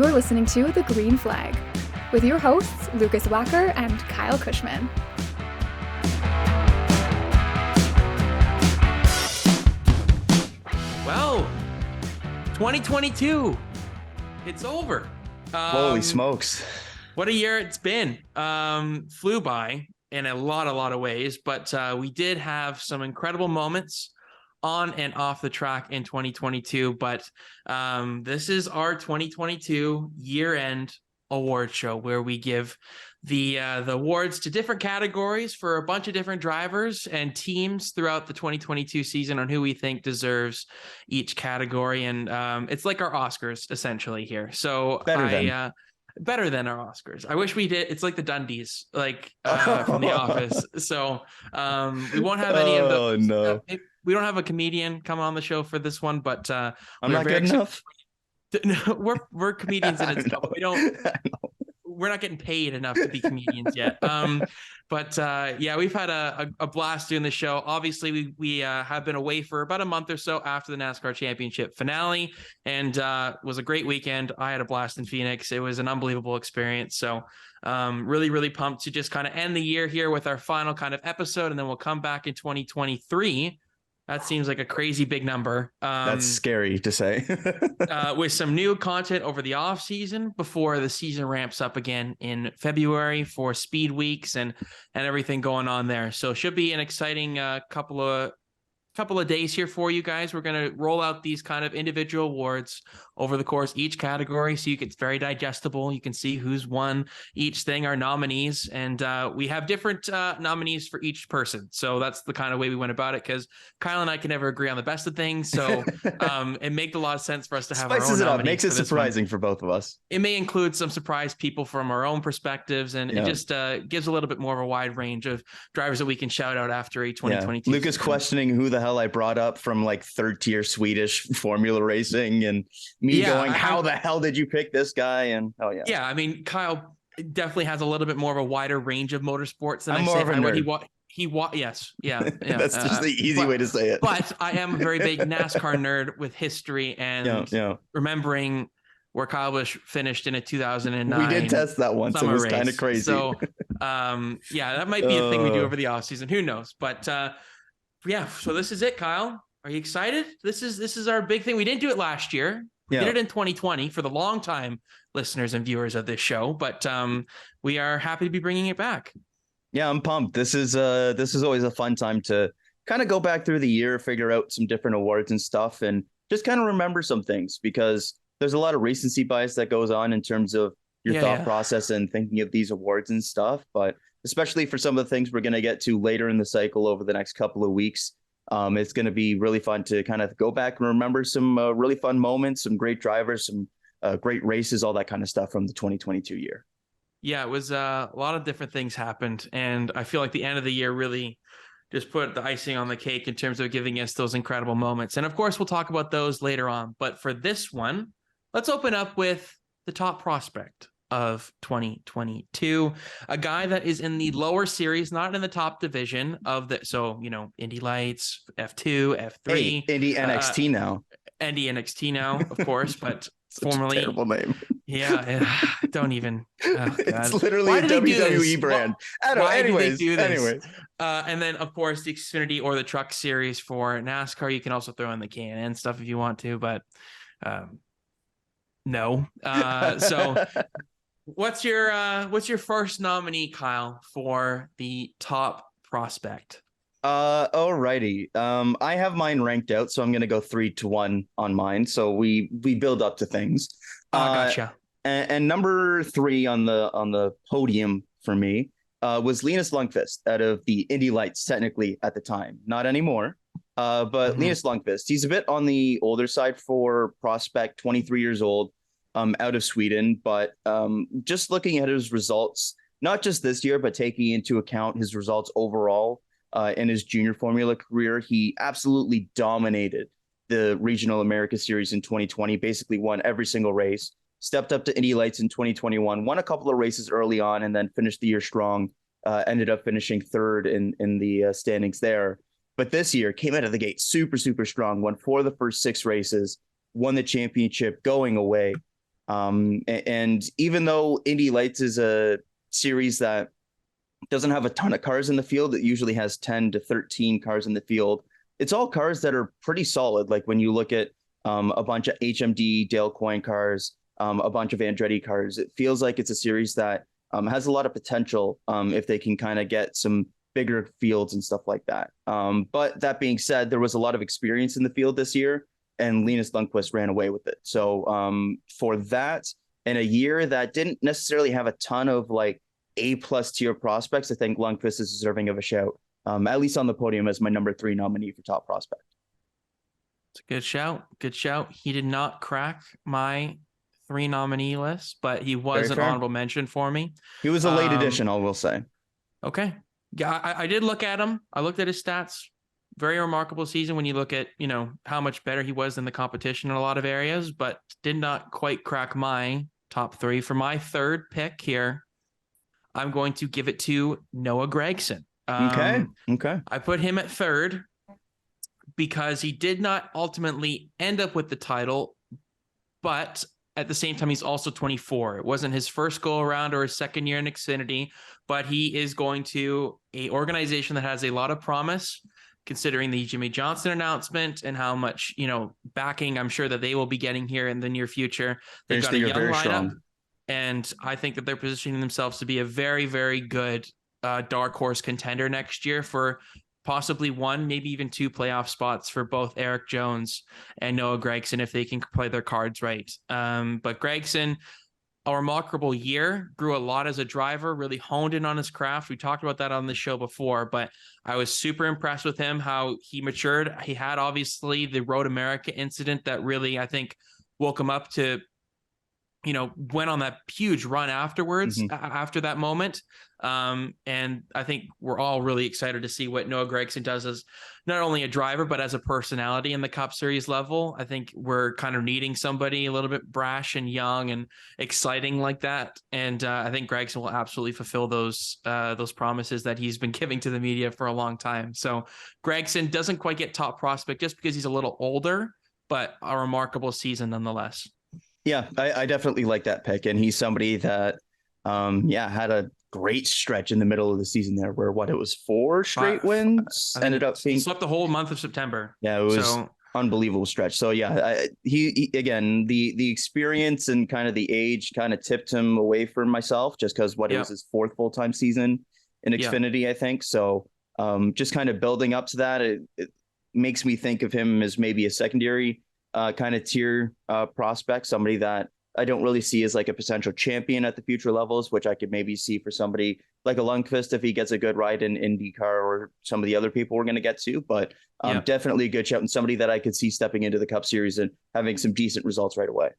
You're listening to The Green Flag with your hosts, Lukas Wacker and Kyle Cushman. Well, 2022, it's over. Holy smokes. What a year it's been. Flew by in a lot of ways, but we did have some incredible moments on and off the track in 2022. But this is our 2022 year-end award show where we give the awards to different categories for a bunch of different drivers and teams throughout the 2022 season on who we think deserves each category. And it's like our Oscars essentially here. So better than our Oscars. I wish we did. It's like the Dundies, like from The Office. So we won't have any of those. No. We don't have a comedian come on the show for this one, but I'm not good enough. We're comedians in itself. We're not getting paid enough to be comedians yet. But we've had a blast doing the show. Obviously, we have been away for about a month or so after the NASCAR Championship finale, and was a great weekend. I had a blast in Phoenix. It was an unbelievable experience. So really pumped to just kind of end the year here with our final kind of episode, and then we'll come back in 2023. That seems like a crazy big number. That's scary to say. With some new content over the off season before the season ramps up again in February for speed weeks and everything going on there. So should be an exciting couple of days here for you guys. We're going to roll out these kind of individual awards over the course each category, so it's very digestible. You can see who's won each thing, our nominees, and we have different nominees for each person. So that's the kind of way we went about it, because Kyle and I can never agree on the best of things. So it made a lot of sense for us to have Spices our own it up, makes it surprising for both of us. It may include some surprise people from our own perspectives, and it just gives a little bit more of a wide range of drivers that we can shout out after a 2022. Lukas questioning who the hell I brought up from like third tier Swedish formula racing, and me going, how the hell did you pick this guy? And I mean, Kyle definitely has a little bit more of a wider range of motorsports than I'm more of a nerd. Yes. That's just the easy way to say it. But I am a very big NASCAR nerd with history and remembering where Kyle Busch finished in a 2009. We did test that once. It was kind of crazy. So, that might be a thing we do over the off season. Who knows? But so this is it, Kyle. Are you excited? This is our big thing. We didn't do it last year. We did it in 2020 for the long time listeners and viewers of this show, but we are happy to be bringing it back. Yeah, I'm pumped. This is always a fun time to kind of go back through the year, figure out some different awards and stuff, and just kind of remember some things, because there's a lot of recency bias that goes on in terms of your thought process and thinking of these awards and stuff. But especially for some of the things we're going to get to later in the cycle over the next couple of weeks, it's going to be really fun to kind of go back and remember some really fun moments, some great drivers, some great races, all that kind of stuff from the 2022 year. Yeah, it was a lot of different things happened. And I feel like the end of the year really just put the icing on the cake in terms of giving us those incredible moments. And of course, we'll talk about those later on. But for this one, let's open up with the top prospect of 2022, a guy that is in the lower series, not in the top division of the, Indy Lights, F2, F3. Hey, Indy NXT now. Indy NXT now, of course, but formerly. Terrible name. Yeah, don't even. Oh, God. It's literally a WWE brand. I don't know. Anyways. And then, of course, the Xfinity or the Truck Series for NASCAR. You can also throw in the K&N stuff if you want to, but no. So what's your first nominee, Kyle, for the top prospect? Alrighty. I have mine ranked out, so I'm gonna go 3-1 on mine. So we build up to things. Gotcha. And number 3 on the podium for me was Linus Lundqvist out of the Indy Lights, technically at the time, not anymore. But Linus Lundqvist, he's a bit on the older side for prospect, 23 years old, out of Sweden. But just looking at his results, not just this year, but taking into account his results overall in his junior formula career, he absolutely dominated the Regional America Series in 2020, basically won every single race, stepped up to Indy Lights in 2021, won a couple of races early on, and then finished the year strong, ended up finishing third in the standings there. But this year came out of the gate super, super strong, won 4 of the first 6 races, won the championship going away. And even though Indy Lights is a series that doesn't have a ton of cars in the field, it usually has 10 to 13 cars in the field. It's all cars that are pretty solid. Like when you look at a bunch of HMD Dale Coyne cars, a bunch of Andretti cars, it feels like it's a series that has a lot of potential if they can kind of get some bigger fields and stuff like that. But that being said, there was a lot of experience in the field this year, and Linus Lundqvist ran away with it. So for that, in a year that didn't necessarily have a ton of like A+ tier prospects, I think Lundqvist is deserving of a shout, at least on the podium as my number 3 nominee for top prospect. It's a good shout. Good shout. He did not crack my 3 nominee list, but he was an honorable mention for me. He was a late addition, I will say. Okay. Yeah, I did look at him. I looked at his stats. Very remarkable season when you look at, how much better he was than the competition in a lot of areas, but did not quite crack my top 3. For my third pick here, I'm going to give it to Noah Gragson. Okay. I put him at 3rd because he did not ultimately end up with the title, but at the same time, he's also 24. It wasn't his first go around or his second year in Xfinity, but he is going to an organization that has a lot of promise, considering the Jimmy Johnson announcement and how much, backing I'm sure that they will be getting here in the near future. They've got a young lineup, strong. And I think that they're positioning themselves to be a very, very good dark horse contender next year for possibly 1, maybe even 2 playoff spots for both Eric Jones and Noah Gragson if they can play their cards right. But Gragson, a remarkable year, grew a lot as a driver, really honed in on his craft. We talked about that on the show before, but I was super impressed with him, how he matured. He had obviously the Road America incident that really, I think, woke him up to, went on that huge run afterwards, after that moment. And I think we're all really excited to see what Noah Gragson does as not only a driver, but as a personality in the Cup Series level. I think we're kind of needing somebody a little bit brash and young and exciting like that. And I think Gragson will absolutely fulfill those promises that he's been giving to the media for a long time. So Gragson doesn't quite get top prospect just because he's a little older, but a remarkable season nonetheless. Yeah, I definitely like that pick. And he's somebody that, had a great stretch in the middle of the season there where it was 4 straight wins. Ended up being... He slept the whole month of September. Yeah, it was unbelievable stretch. So yeah, he again, the experience and kind of the age kind of tipped him away from myself just because it was his 4th full-time season in Xfinity, I think. So just kind of building up to that, it makes me think of him as maybe a secondary kind of tier prospect, somebody that I don't really see as like a potential champion at the future levels, which I could maybe see for somebody like a Lundqvist if he gets a good ride in IndyCar or some of the other people we're going to get to. But definitely a good shout and somebody that I could see stepping into the Cup Series and having some decent results right away.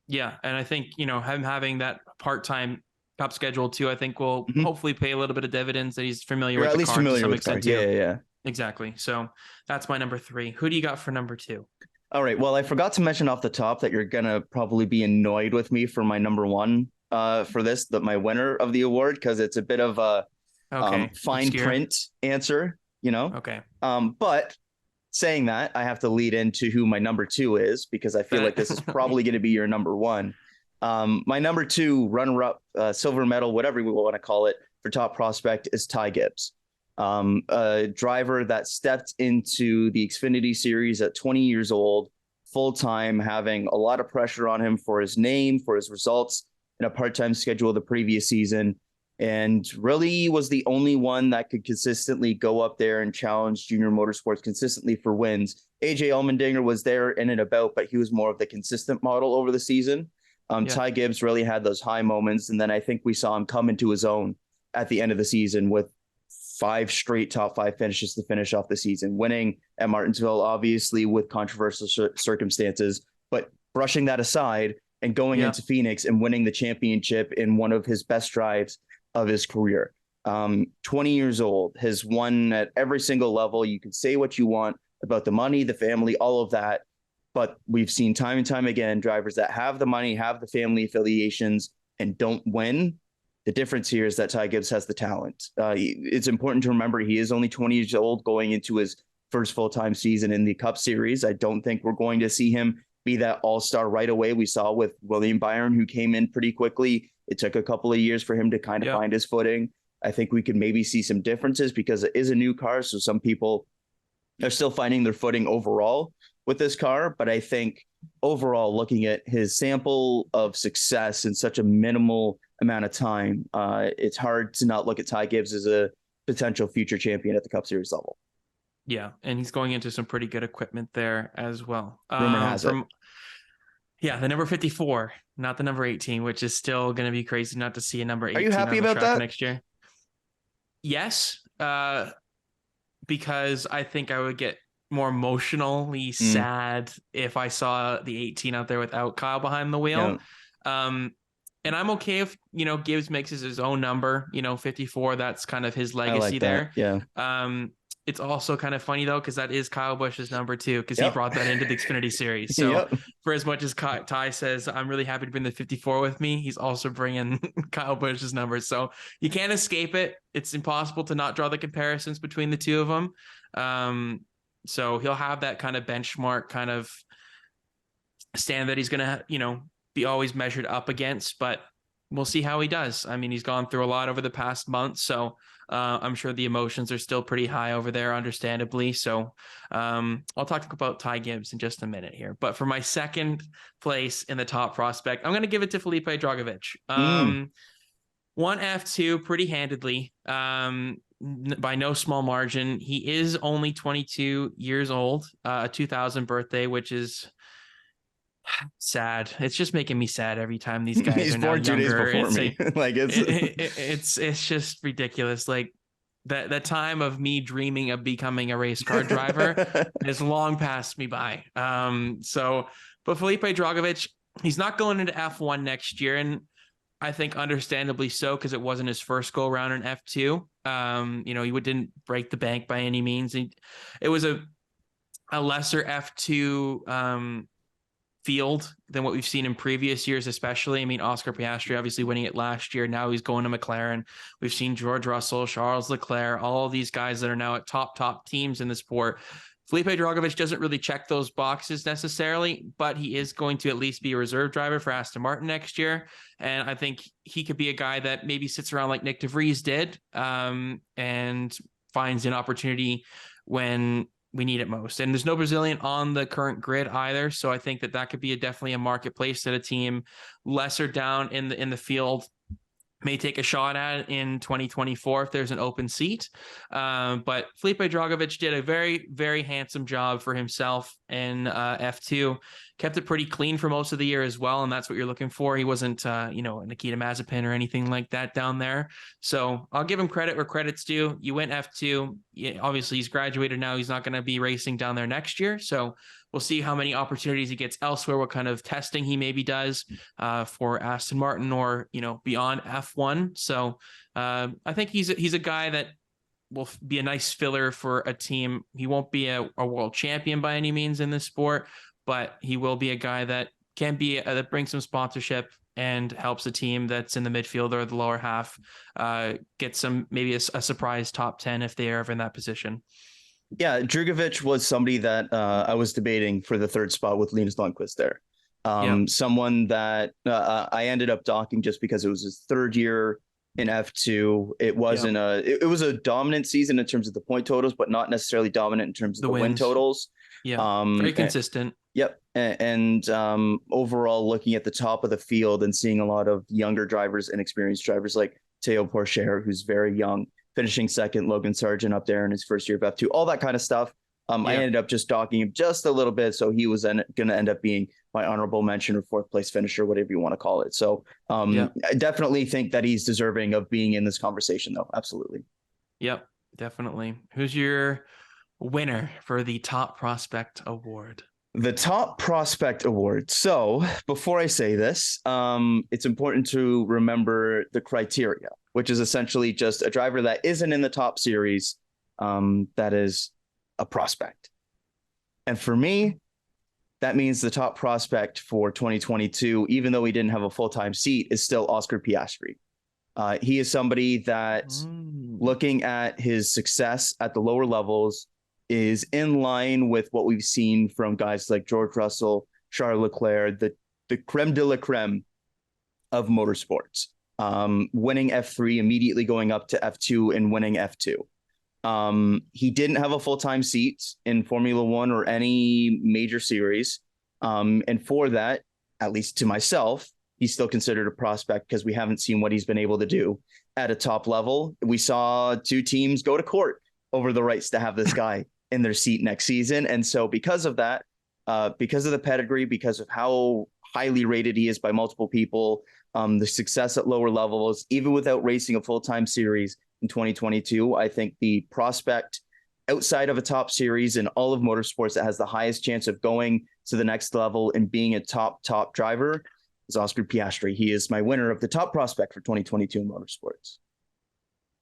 Yeah, and I think him having that part-time Cup schedule too, I think will hopefully pay a little bit of dividends that he's familiar with. At least familiar with the car. Yeah. Exactly. So that's my number 3. Who do you got for number 2? All right. Well, I forgot to mention off the top that you're going to probably be annoyed with me for my number 1 for this, my winner of the award, because it's a bit of a fine print answer, Okay. But saying that, I have to lead into who my number 2 is, because I feel like this is probably going to be your number 1. My number 2 runner-up, silver medal, whatever we want to call it, for top prospect is Ty Gibbs. A driver that stepped into the Xfinity series at 20 years old, full-time, having a lot of pressure on him for his name, for his results in a part-time schedule the previous season, and really was the only one that could consistently go up there and challenge junior motorsports consistently for wins. AJ Allmendinger was there in and about, but he was more of the consistent model over the season. Ty Gibbs really had those high moments, and then I think we saw him come into his own at the end of the season with 5 straight top 5 finishes to finish off the season, winning at Martinsville, obviously with controversial circumstances, but brushing that aside and going into Phoenix and winning the championship in one of his best drives of his career. 20 years old, has won at every single level. You can say what you want about the money, the family, all of that, but we've seen time and time again, drivers that have the money, have the family affiliations, and don't win. The difference here is that Ty Gibbs has the talent. It's important to remember he is only 20 years old going into his first full-time season in the Cup Series. I don't think we're going to see him be that all-star right away. We saw with William Byron, who came in pretty quickly. It took a couple of years for him to kind of find his footing. I think we could maybe see some differences because it is a new car. So some people are still finding their footing overall with this car. But I think overall, looking at his sample of success in such a minimal amount of time, it's hard to not look at Ty Gibbs as a potential future champion at the Cup Series level. Yeah, and he's going into some pretty good equipment there as well. Rumor has it. Yeah, the number 54, not the number 18, which is still going to be crazy not to see a number 18. Are you happy about that next year? Yes, because I think I would get more emotionally sad if I saw the 18 out there without Kyle behind the wheel. Yeah. And I'm okay if, Gibbs makes his own number, 54. That's kind of his legacy there. Yeah. It's also kind of funny, though, because that is Kyle Busch's number 2, because he brought that into the Xfinity Series. So for as much as Ty says, I'm really happy to bring the 54 with me, he's also bringing Kyle Busch's number. So you can't escape it. It's impossible to not draw the comparisons between the two of them. So he'll have that kind of benchmark kind of stand that he's going to, be always measured up against. But we'll see how he does. I mean, he's gone through a lot over the past month. So I'm sure the emotions are still pretty high over there, understandably. So I'll talk about Ty Gibbs in just a minute here. But for my second place in the top prospect, I'm going to give it to Felipe Dragovich. Won F2 pretty handedly, by no small margin. He is only 22 years old, a 2000 birthday, which is sad. It's just making me sad every time these guys He's are now born 2 days younger. before me. It's just ridiculous. Like that time of me dreaming of becoming a race car driver has long passed me by. But Felipe Dragovich, he's not going into F1 next year, and I think understandably so, because it wasn't his first go around in F2. He didn't break the bank by any means. It was a lesser F2 field than what we've seen in previous years, especially. I mean, Oscar Piastri obviously winning it last year. Now he's going to McLaren. We've seen George Russell, Charles Leclerc, all these guys that are now at top teams in the sport. Felipe Dragovich doesn't really check those boxes necessarily, but he is going to at least be a reserve driver for Aston Martin next year. And I think he could be a guy that maybe sits around like Nick DeVries did, and finds an opportunity when we need it most. And there's no Brazilian on the current grid either. So I think that could be definitely a marketplace that a team lesser down in the field may take a shot at in 2024 if there's an open seat. But Felipe Dragovich did a very, very handsome job for himself in F2. Kept it pretty clean for most of the year as well, and that's what you're looking for. He wasn't, Nikita Mazepin or anything like that down there. So I'll give him credit where credit's due. You went F2. Obviously, he's graduated now. He's not going to be racing down there next year. So we'll see how many opportunities he gets elsewhere, what kind of testing he maybe does for Aston Martin or, beyond F1. So I think he's a guy that will be a nice filler for a team. He won't be a world champion by any means in this sport, but he will be a guy that can be that brings some sponsorship and helps a team that's in the midfield or the lower half get some, maybe a surprise top 10 if they are ever in that position. Yeah, Dragovich was somebody that I was debating for the third spot with Linus Lundqvist there. Someone that I ended up docking just because it was his third year in F2. It wasn't it was a dominant season in terms of the point totals, but not necessarily dominant in terms of the win totals. Yeah, very consistent. And overall, looking at the top of the field and seeing a lot of younger drivers and experienced drivers like Théo Pourchaire, who's very young, finishing second, Logan Sargent up there in his first year of F2, all that kind of stuff. I ended up just docking him just a little bit, so he was going to end up being my honorable mention or fourth place finisher, whatever you want to call it. So I definitely think that he's deserving of being in this conversation, though. Absolutely. Yep, definitely. Who's your winner for the Top Prospect Award? The Top Prospect Award. So before I say this, it's important to remember the criteria, which is essentially just a driver that isn't in the top series, that is a prospect. And for me, that means the top prospect for 2022, even though he didn't have a full-time seat, is still Oscar Piastri. He is somebody that, looking at his success at the lower levels, is in line with what we've seen from guys like George Russell, Charles Leclerc, the creme de la creme of motorsports, winning F3, immediately going up to F2 and winning F2. He didn't have a full-time seat in Formula One or any major series. And for that, at least to myself, he's still considered a prospect because we haven't seen what he's been able to do at a top level. We saw 2 teams go to court over the rights to have this guy in their seat next season. And so because of that, because of the pedigree, because of how highly rated he is by multiple people, the success at lower levels, even without racing a full-time series in 2022, I think the prospect outside of a top series in all of motorsports that has the highest chance of going to the next level and being a top driver is Oscar Piastri. He is my winner of the top prospect for 2022 in motorsports.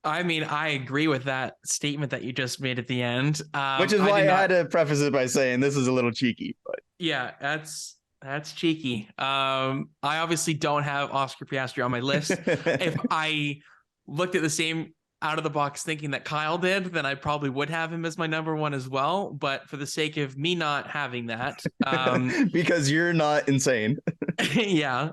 I mean, I agree with that statement that you just made at the end. Which is why I had to preface it by saying this is a little cheeky. But yeah, that's cheeky. I obviously don't have Oscar Piastri on my list. If I looked at the same out of the box thinking that Kyle did, then I probably would have him as my number one as well. But for the sake of me not having that, because you're not insane. yeah,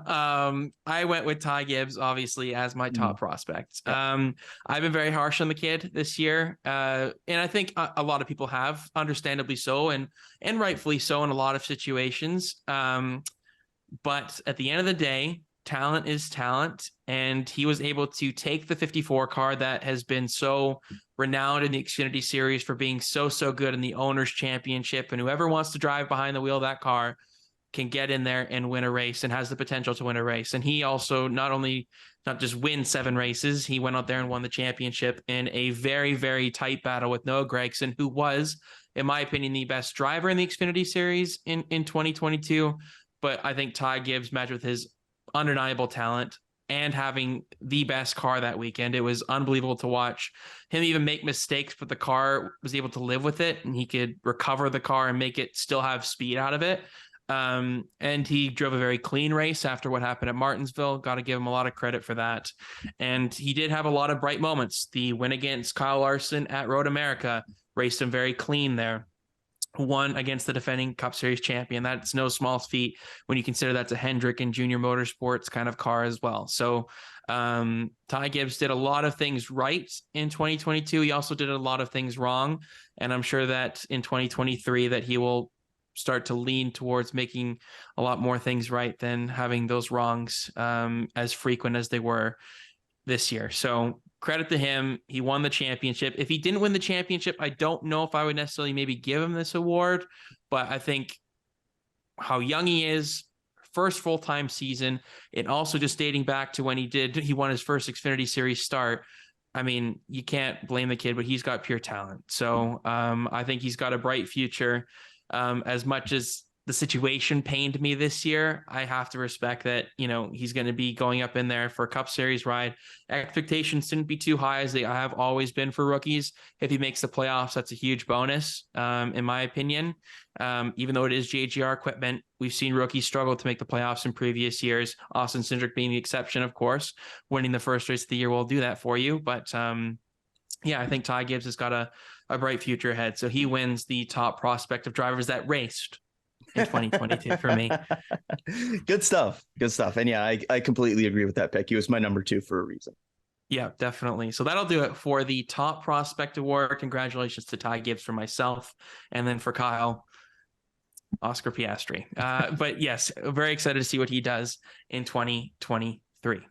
I went with Ty Gibbs, obviously, as my top prospect. Yeah. I've been very harsh on the kid this year. And I think a lot of people have, understandably so, and rightfully so in a lot of situations. But at the end of the day, talent is talent, and he was able to take the 54 car that has been so renowned in the Xfinity Series for being so good in the Owners' Championship, and whoever wants to drive behind the wheel of that car can get in there and win a race and has the potential to win a race. And he also not just win 7 races, he went out there and won the championship in a very, very tight battle with Noah Gragson, who was, in my opinion, the best driver in the Xfinity Series in 2022. But I think Ty Gibbs matched with his undeniable talent and having the best car that weekend. It was unbelievable to watch him even make mistakes, but the car was able to live with it, and he could recover the car and make it still have speed out of it. And he drove a very clean race after what happened at Martinsville. Got to give him a lot of credit for that. And he did have a lot of bright moments. The win against Kyle Larson at Road America raced him very clean there. Won against the defending Cup Series champion. That's no small feat when you consider that's a Hendrick and Junior Motorsports kind of car as well. So Ty Gibbs did a lot of things right in 2022. He also did a lot of things wrong. And I'm sure that in 2023 that he will start to lean towards making a lot more things right than having those wrongs as frequent as they were this year. So credit to him. He won the championship. If he didn't win the championship, I don't know if I would necessarily maybe give him this award, but I think how young he is, first full-time season, and also just dating back to when he won his first Xfinity Series start. I mean, you can't blame the kid, but he's got pure talent. So I think he's got a bright future. As much as the situation pained me this year, I have to respect that, he's going to be going up in there for a Cup Series ride. Expectations shouldn't be too high as they have always been for rookies. If he makes the playoffs, that's a huge bonus, in my opinion. Even though it is JGR equipment, we've seen rookies struggle to make the playoffs in previous years. Austin Cindric being the exception, of course. Winning the first race of the year will do that for you. But I think Ty Gibbs has got a bright future ahead. So he wins the top prospect of drivers that raced in 2022 for me. Good stuff. And yeah, I completely agree with that pick. He was my number 2 for a reason. Yeah, definitely. So that'll do it for the top prospect award. Congratulations to Ty Gibbs for myself. And then for Kyle, Oscar Piastri. But yes, very excited to see what he does in 2023.